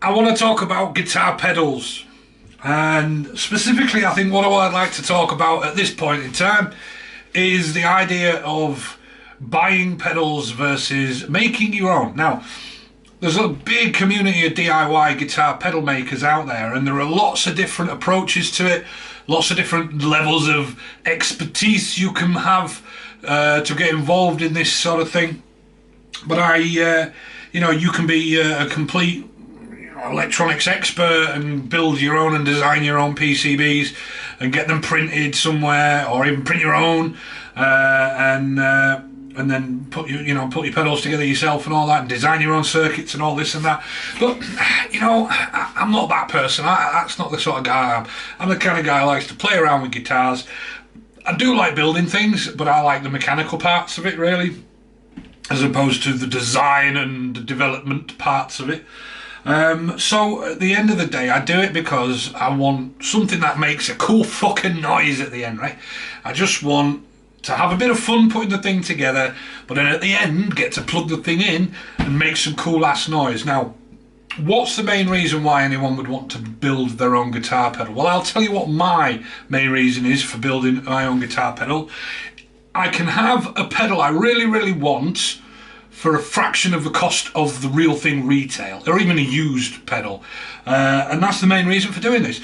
I want to talk about guitar pedals, and specifically I think what I'd like to talk about at this point in time is the idea of buying pedals versus making your own. Now, there's a big community of DIY guitar pedal makers out there, and there are lots of different approaches to it, lots of different levels of expertise you can have to get involved in this sort of thing. But you can be a complete electronics expert and build your own and design your own PCBs and get them printed somewhere, or even print your own and then put your pedals together yourself and all that, and design your own circuits and all this and that. But I'm not that person. That's not the sort of guy I am. I'm the kind of guy who likes to play around with guitars. I do like building things, but I like the mechanical parts of it really, as opposed to the design and the development parts of it. So at the end of the day, I do it because I want something that makes a cool fucking noise at the end, right? I just want to have a bit of fun putting the thing together, but then at the end get to plug the thing in and make some cool ass noise. Now, what's the main reason why anyone would want to build their own guitar pedal? Well, I'll tell you what my main reason is for building my own guitar pedal. I can have a pedal I really, really want for a fraction of the cost of the real thing retail, or even a used pedal. And that's the main reason for doing this.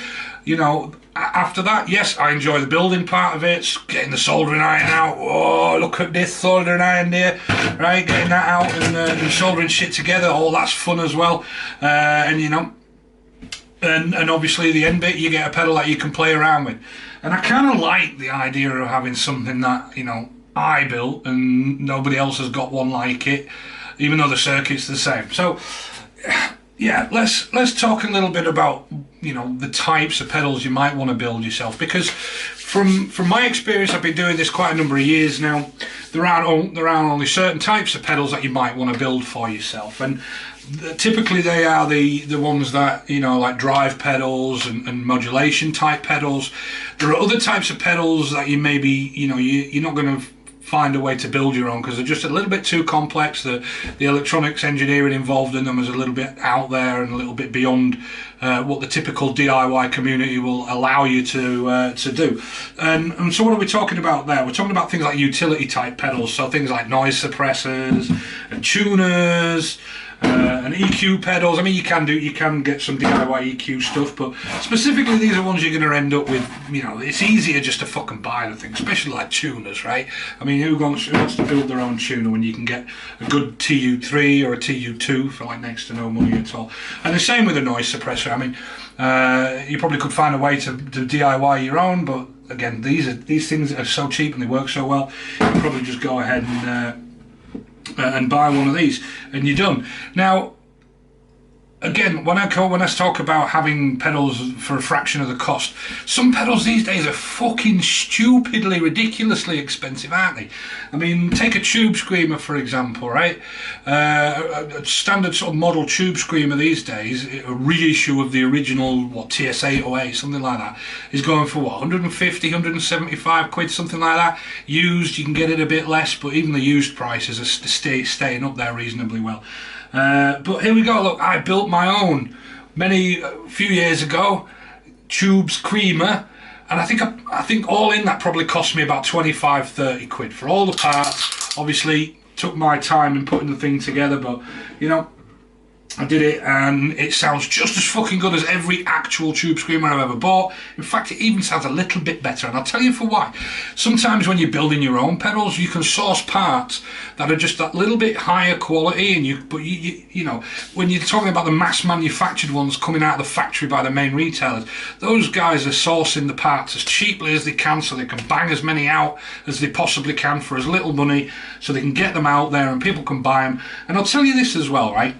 After that, yes, I enjoy the building part of it, getting the soldering iron out. Oh, look at this soldering iron there, right? Getting that out and soldering shit together. Oh, that's fun as well. And obviously the end bit, you get a pedal that you can play around with. And I kind of like the idea of having something that, I built and nobody else has got one like it, even though the circuit's the same. So yeah, let's talk a little bit about the types of pedals you might want to build yourself, because from my experience, I've been doing this quite a number of years now. There are only certain types of pedals that you might want to build for yourself, and typically they are the ones that like drive pedals and modulation type pedals. There are other types of pedals that you maybe you're not going to find a way to build your own because they're just a little bit too complex. The electronics engineering involved in them is a little bit out there and a little bit beyond what the typical DIY community will allow you to do. And so what are we talking about there? We're talking about things like utility type pedals, so things like noise suppressors and tuners, and EQ pedals. I mean, you can get some DIY EQ stuff, but specifically these are ones you're going to end up with. It's easier just to fucking buy the thing, especially like tuners, right? I mean, who wants to build their own tuner when you can get a good TU3 or a TU2 for like next to no money at all? And the same with a noise suppressor. I mean, you probably could find a way to DIY your own, but again, these things are so cheap and they work so well, you can probably just go ahead and buy one of these and you're done. Now, again, when I talk about having pedals for a fraction of the cost, some pedals these days are fucking stupidly, ridiculously expensive, aren't they? I mean, take a tube screamer for example, right? A standard sort of model tube screamer these days, a reissue of the original, TS-808, something like that, is going for 150, 175 quid, something like that. Used, you can get it a bit less, but even the used prices are staying up there reasonably well. But here we go. Look, I built my own a few years ago, tube screamer, and I think all in that probably cost me about 25-30 quid for all the parts. Obviously took my time in putting the thing together, but I did it and it sounds just as fucking good as every actual tube screamer I've ever bought. In fact, it even sounds a little bit better, and I'll tell you for why. Sometimes when you're building your own pedals, you can source parts that are just that little bit higher quality, and when you're talking about the mass manufactured ones coming out of the factory by the main retailers, those guys are sourcing the parts as cheaply as they can so they can bang as many out as they possibly can for as little money, so they can get them out there and people can buy them. And I'll tell you this as well, right?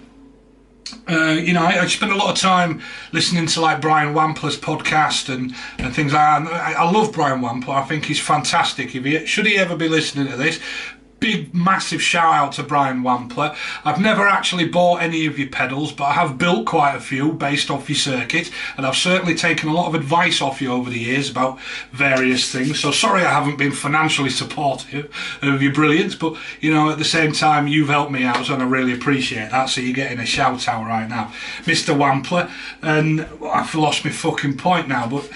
I spend a lot of time listening to like Brian Wampler's podcast and things like that. I love Brian Wampler. I think he's fantastic. Should he ever be listening to this, big, massive shout out to Brian Wampler. I've never actually bought any of your pedals, but I have built quite a few based off your circuit, and I've certainly taken a lot of advice off you over the years about various things. So sorry I haven't been financially supportive of your brilliance, but you know, at the same time, you've helped me out, and I really appreciate that. So you're getting a shout out right now, Mr. Wampler. And I've lost my fucking point now, but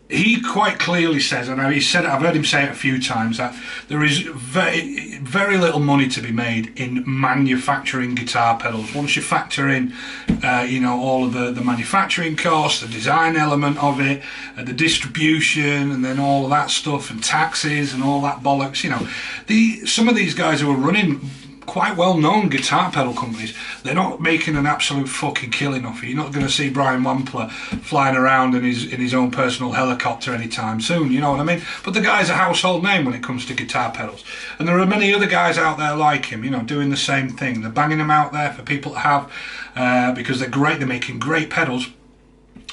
he quite clearly says, and he said it, I've heard him say it a few times, that there is very, very little money to be made in manufacturing guitar pedals. Once you factor in, you know, all of the manufacturing costs, the design element of it, the distribution, and then all of that stuff, and taxes and all that bollocks. You know, some of these guys who are running quite well-known guitar pedal companies, they're not making an absolute fucking killing off it. You're not going to see Brian Wampler flying around in his own personal helicopter anytime soon, you know what I mean? But the guy's a household name when it comes to guitar pedals, and there are many other guys out there like him, you know, doing the same thing. They're banging them out there for people to have, because they're great, they're making great pedals.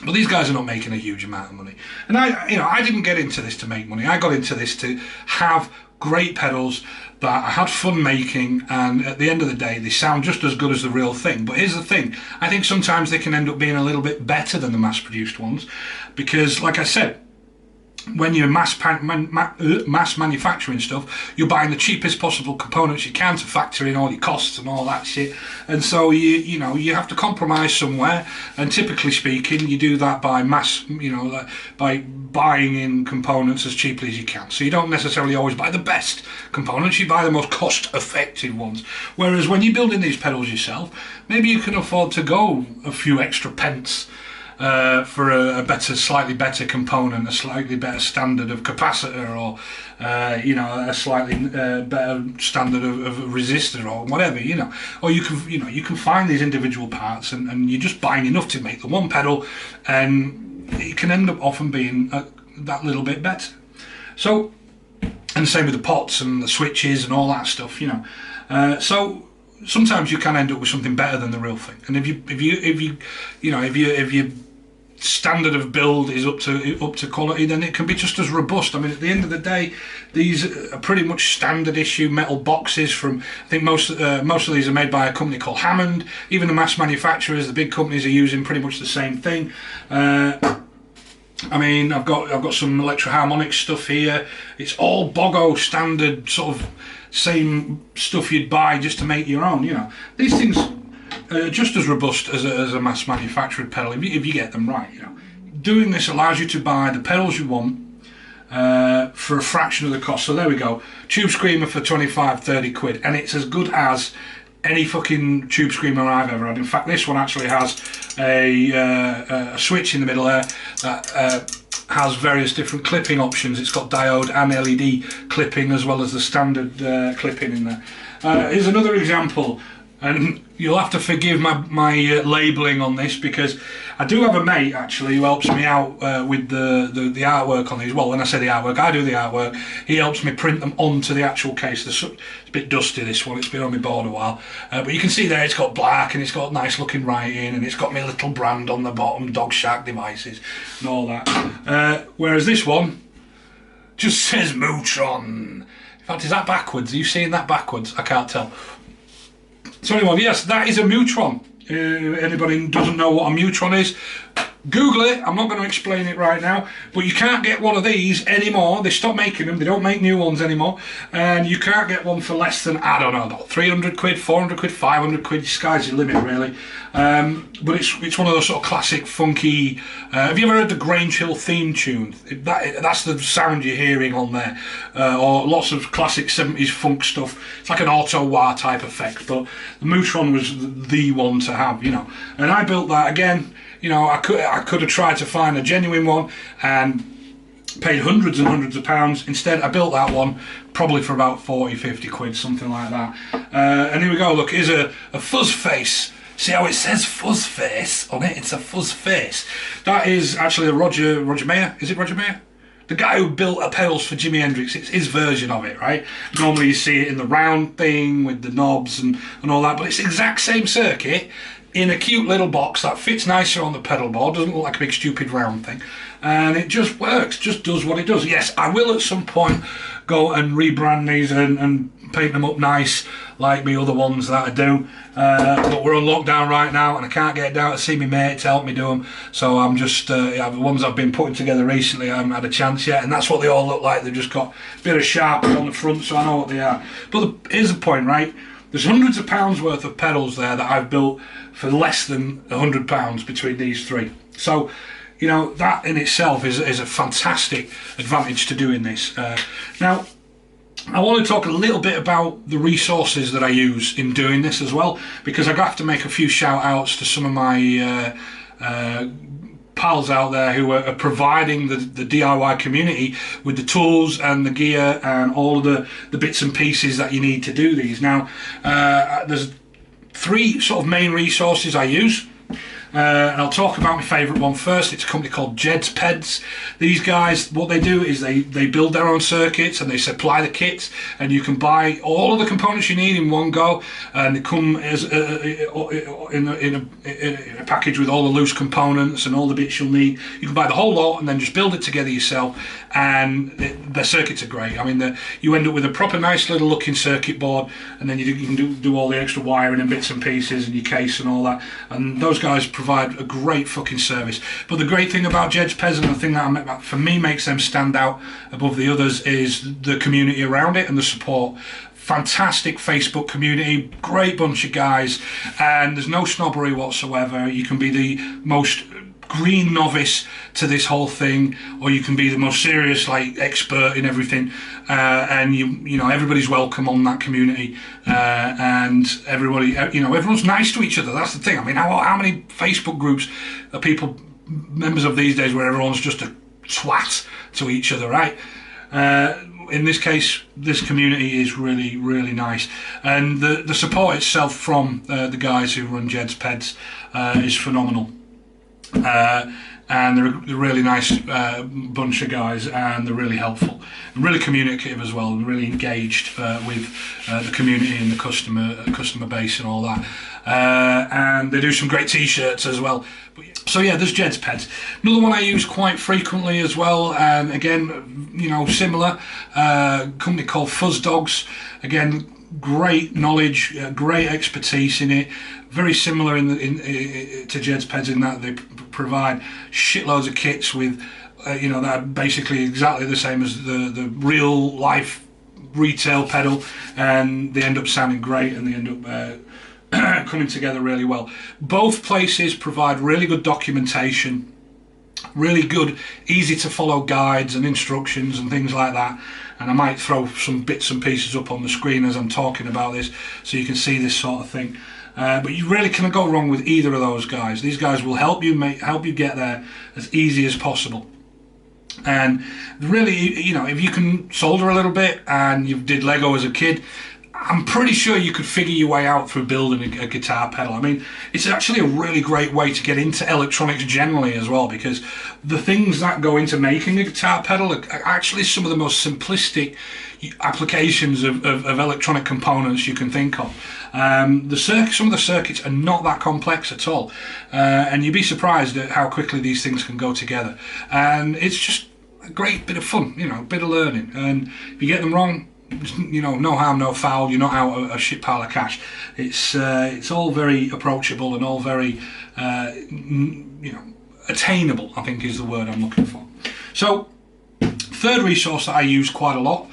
But these guys are not making a huge amount of money. And I didn't get into this to make money. I got into this to have great pedals that I had fun making, and at the end of the day they sound just as good as the real thing. But here's the thing, I think sometimes they can end up being a little bit better than the mass-produced ones, because like I said, when you're mass manufacturing stuff, you're buying the cheapest possible components you can to factor in all your costs and all that shit, and so you know, you have to compromise somewhere, and typically speaking you do that by by buying in components as cheaply as you can. So you don't necessarily always buy the best components, you buy the most cost effective ones. Whereas when you're building these pedals yourself, maybe you can afford to go a few extra pence for a slightly better component, a slightly better standard of capacitor, or you know, a slightly better standard of resistor, or whatever, you know. Or you can find these individual parts, and you're just buying enough to make the one pedal, and it can end up often being that little bit better. So, and the same with the pots and the switches and all that stuff, you know. So sometimes you can end up with something better than the real thing. And if your standard of build is up to quality, then it can be just as robust. I mean, at the end of the day, these are pretty much standard issue metal boxes from, I think most of these are made by a company called Hammond. Even the mass manufacturers, the big companies, are using pretty much the same thing. I mean, I've got some electro-harmonic stuff here. It's all Bogo standard, sort of same stuff you'd buy just to make your own, you know. These things are just as robust as a mass manufactured pedal if you get them right, you know. Doing this allows you to buy the pedals you want for a fraction of the cost. So there we go, Tube Screamer for 25-30 quid, and it's as good as any fucking Tube Screamer I've ever had. In fact, this one actually has a switch in the middle there that has various different clipping options. It's got diode and LED clipping, as well as the standard clipping in there. Here's another example, and you'll have to forgive my labelling on this, because I do have a mate actually who helps me out with the artwork on these. Well, when I say the artwork, I do the artwork. He helps me print them onto the actual case. It's a bit dusty, this one, it's been on my board a while, but you can see there it's got black, and it's got nice looking writing, and it's got my little brand on the bottom, Dog Shack Devices and all that. Whereas this one just says Mootron. In fact, is that backwards? Are you seeing that backwards? I can't tell. So anyway, yes, that is a Mootron. Anybody who doesn't know what a Mootron is, Google it. I'm not going to explain it right now, but you can't get one of these anymore. They stopped making them. They don't make new ones anymore, and you can't get one for less than, I don't know, 300 quid, 400 quid, 500 quid. Sky's the limit, really. But it's one of those sort of classic funky. Have you ever heard the Grange Hill theme tune? That's the sound you're hearing on there, or lots of classic 70s funk stuff. It's like an auto-wah type effect, but the Mootron was the one to have, you know. And I built that again. You know, I could have tried to find a genuine one and paid hundreds and hundreds of pounds. Instead, I built that one probably for about 40-50 quid, something like that. And here we go. Look, here's a fuzz face. See how it says fuzz face on it? It's a fuzz face. That is actually a Roger Mayer. Is it Roger Mayer? The guy who built the pedals for Jimi Hendrix. It's his version of it, right? Normally you see it in the round thing with the knobs and all that, but it's the exact same circuit in a cute little box that fits nicer on the pedal board, doesn't look like a big stupid round thing, and it just works, just does what it does. Yes, I will at some point go and rebrand these and paint them up nice like me other ones that I do, but we're on lockdown right now and I can't get down to see my mate to help me do them, so I'm just the ones I've been putting together recently I haven't had a chance yet, and that's what they all look like. They've just got a bit of sharp on the front, so I know what they are. But here's the point, right? There's hundreds of pounds worth of pedals there that I've built for less than £100 between these three. So, you know, that in itself is a fantastic advantage to doing this. Now, I want to talk a little bit about the resources that I use in doing this as well, because I have to make a few shout outs to some of my pals out there who are providing the DIY community with the tools and the gear and all of the bits and pieces that you need to do these. Now, there's three sort of main resources I use. And I'll talk about my favourite one first. It's a company called Jeds Peds. These guys, what they do is they build their own circuits and they supply the kits, and you can buy all of the components you need in one go, and they come as in a package with all the loose components and all the bits you'll need. You can buy the whole lot and then just build it together yourself, and their circuits are great. I mean, you end up with a proper nice little looking circuit board, and then you can do all the extra wiring and bits and pieces and your case and all that, and those guys provide a great fucking service. But the great thing about Jeds Peds, and the thing that for me makes them stand out above the others, is the community around it and the support. Fantastic Facebook community, great bunch of guys, and there's no snobbery whatsoever. You can be the most green novice to this whole thing, or you can be the most serious, like, expert in everything, and you know, everybody's welcome on that community, and everybody, you know, everyone's nice to each other. That's the thing. I mean, how many Facebook groups are people members of these days where everyone's just a twat to each other, right? In this case, this community is really, really nice, and the support itself from the guys who run Jeds Peds is phenomenal. And they're a really nice bunch of guys, and they're really helpful and really communicative as well, and really engaged with the community and the customer base and all that. And they do some great t-shirts as well. So yeah, there's Jeds Peds. Another one I use quite frequently as well, and again, you know, similar, company called Fuzz Dogs. Again, great knowledge, great expertise in it. Very similar to Jeds Peds in that they provide shitloads of kits with, you know, that are basically exactly the same as the real life retail pedal, and they end up sounding great, and they end up coming together really well. Both places provide really good documentation, really good, easy to follow guides and instructions and things like that. And I might throw some bits and pieces up on the screen as I'm talking about this, so you can see this sort of thing. But you really can't go wrong with either of those guys. These guys will help you get there as easy as possible. And really, you know, if you can solder a little bit and you did Lego as a kid, I'm pretty sure you could figure your way out through building a guitar pedal. I mean, it's actually a really great way to get into electronics generally as well, because the things that go into making a guitar pedal are actually some of the most simplistic applications of electronic components you can think of. Some of the circuits are not that complex at all, and you'd be surprised at how quickly these things can go together. And it's just a great bit of fun, you know, a bit of learning. And if you get them wrong, you know, no harm, no foul. You're not out a shit pile of cash. It's all very approachable and all very, you know, attainable, I think is the word I'm looking for. So, third resource that I use quite a lot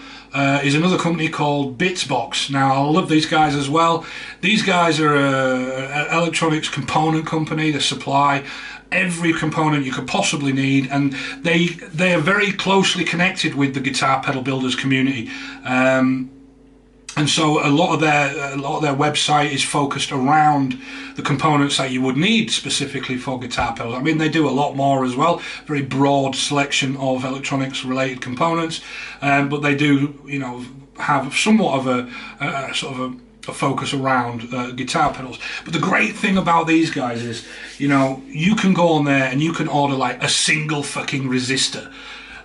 is another company called Bitsbox. Now, I love these guys as well. These guys are an electronics component company. They supply every component you could possibly need, and they are very closely connected with the guitar pedal builders community, and so a lot of their website is focused around the components that you would need specifically for guitar pedals. I mean, they do a lot more as well, very broad selection of electronics related components, but they do, you know, have somewhat of a sort of a focus around guitar pedals. But the great thing about these guys is, you know, you can go on there and you can order like a single fucking resistor,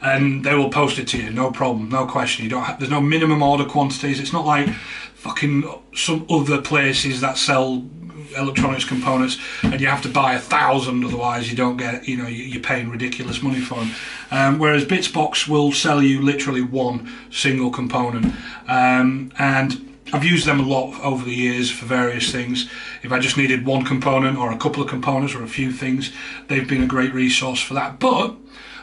and they will post it to you, no problem, no question. There's no minimum order quantities. It's not like fucking some other places that sell electronics components, and you have to buy 1,000, otherwise you don't get, you know, you're paying ridiculous money for them. Whereas Bitsbox will sell you literally one single component, and I've used them a lot over the years for various things. If I just needed one component or a couple of components or a few things, they've been a great resource for that. But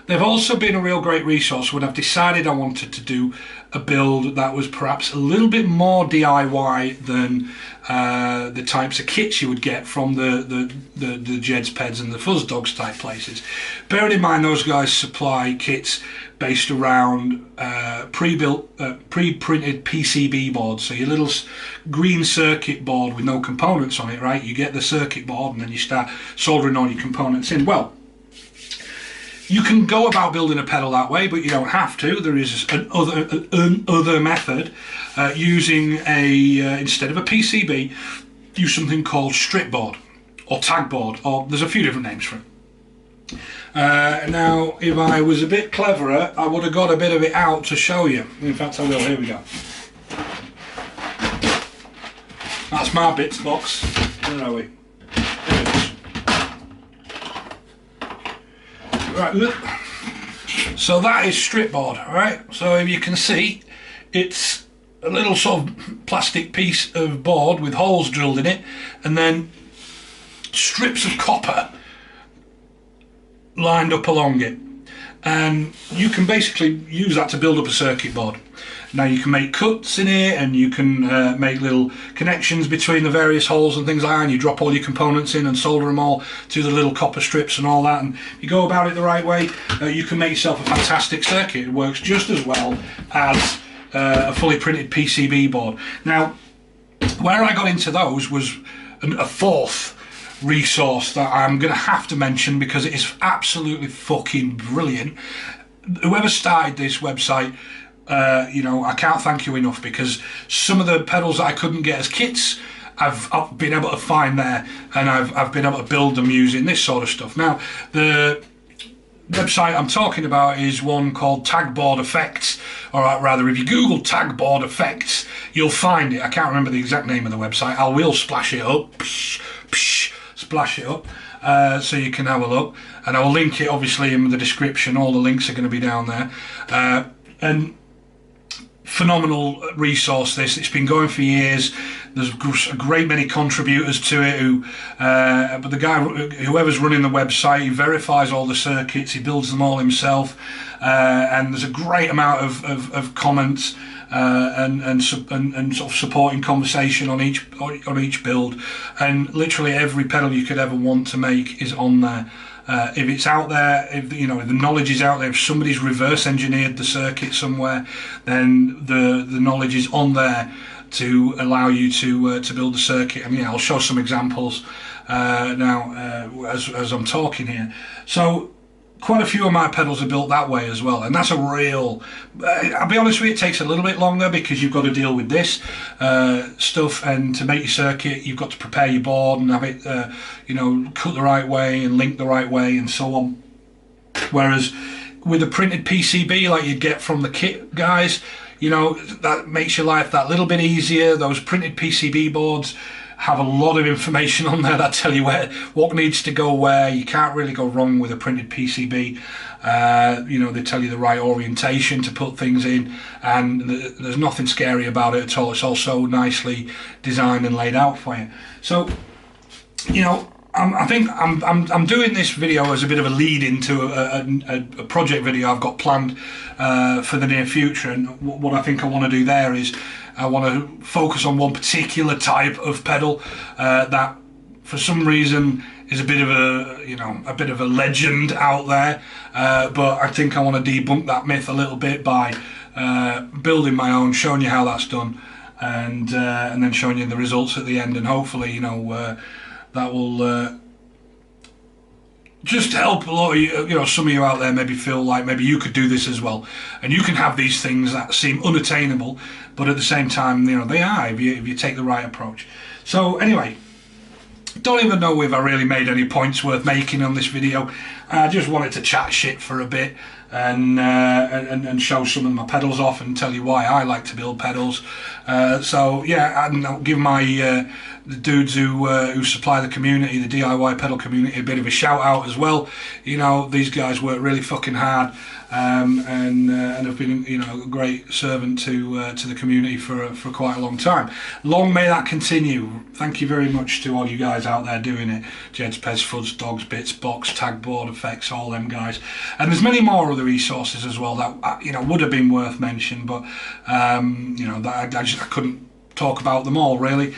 they've also been a real great resource when I've decided I wanted to do a build that was perhaps a little bit more DIY than the types of kits you would get from the Jeds Peds and the Fuzz Dogs type places. Bearing in mind those guys supply kits based around pre-built, pre-printed PCB boards. So your little green circuit board with no components on it, right? You get the circuit board and then you start soldering all your components in. Well, you can go about building a pedal that way, but you don't have to. There is another method using instead of a PCB, use something called Stripboard or Tagboard, or there's a few different names for it. Now, if I was a bit cleverer, I would have got a bit of it out to show you. In fact, I will. Here we go. That's my Bitsbox. Where are we? There it is. Right, so that is Stripboard, right? So if you can see, it's a little sort of plastic piece of board with holes drilled in it, and then strips of copper lined up along it, and you can basically use that to build up a circuit board. Now you can make cuts in it, and you can make little connections between the various holes and things like that, and you drop all your components in and solder them all to the little copper strips and all that, and if you go about it the right way, you can make yourself a fantastic circuit. It works just as well as a fully printed PCB board. Now, where I got into those was a fourth resource that I'm going to have to mention because it is absolutely fucking brilliant. Whoever started this website, you know, I can't thank you enough, because some of the pedals that I couldn't get as kits, I've been able to find there, and I've been able to build them using this sort of stuff. Now, the website I'm talking about is one called Tagboard Effects, or rather, if you Google Tagboard Effects, you'll find it. I can't remember the exact name of the website. I will splash it up, splash it up, so you can have a look, and I will link it obviously in the description. All the links are going to be down there, and phenomenal resource this. It's been going for years. There's a great many contributors to it who but the guy, whoever's running the website, he verifies all the circuits, he builds them all himself, and there's a great amount of comments and sort of supporting conversation on each build, and literally every pedal you could ever want to make is on there. If it's out there, if you know, if the knowledge is out there, if somebody's reverse engineered the circuit somewhere, then the knowledge is on there to allow you to build the circuit. And yeah, I'll show some examples now as I'm talking here. So quite a few of my pedals are built that way as well, and that's a real, I'll be honest with you, it takes a little bit longer because you've got to deal with this stuff, and to make your circuit you've got to prepare your board and have it you know, cut the right way and link the right way and so on. Whereas with a printed PCB like you'd get from the kit guys, you know, that makes your life that little bit easier. Those printed PCB boards have a lot of information on there that tell you what needs to go where. You can't really go wrong with a printed PCB. You know, they tell you the right orientation to put things in, and there's nothing scary about it at all. It's also nicely designed and laid out for you. So, you know, I think I'm doing this video as a bit of a lead into a project video I've got planned for the near future, and what I think I want to do there is I want to focus on one particular type of pedal that for some reason is a bit of a, you know, a bit of a legend out there, but I think I want to debunk that myth a little bit by building my own, showing you how that's done, and then showing you the results at the end, and hopefully, you know, that will just help a lot of you, you know, some of you out there maybe feel like maybe you could do this as well, and you can have these things that seem unattainable, but at the same time, you know, they are if you take the right approach. So anyway, don't even know if I really made any points worth making on this video. I just wanted to chat shit for a bit and show some of my pedals off and tell you why I like to build pedals. So yeah, and I'll give my the dudes who supply the community, the DIY pedal community, a bit of a shout out as well. You know, these guys work really fucking hard, and have been, you know, a great servant to the community for quite a long time. Long may that continue. Thank you very much to all you guys out there doing it. Jeds Peds, Fuzz Dogs, Bitsbox, Tagboard Effects, all them guys. And there's many more other resources as well that, you know, would have been worth mentioning, but you know, that I couldn't talk about them all really.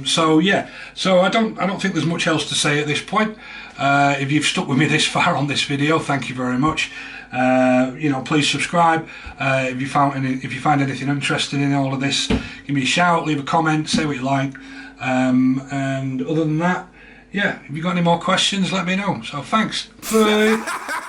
So yeah, so I don't think there's much else to say at this point. If you've stuck with me this far on this video, thank you very much. You know, please subscribe. If you find anything interesting in all of this, give me a shout, leave a comment, say what you like. And other than that, yeah, if you've got any more questions, let me know. So thanks. Bye.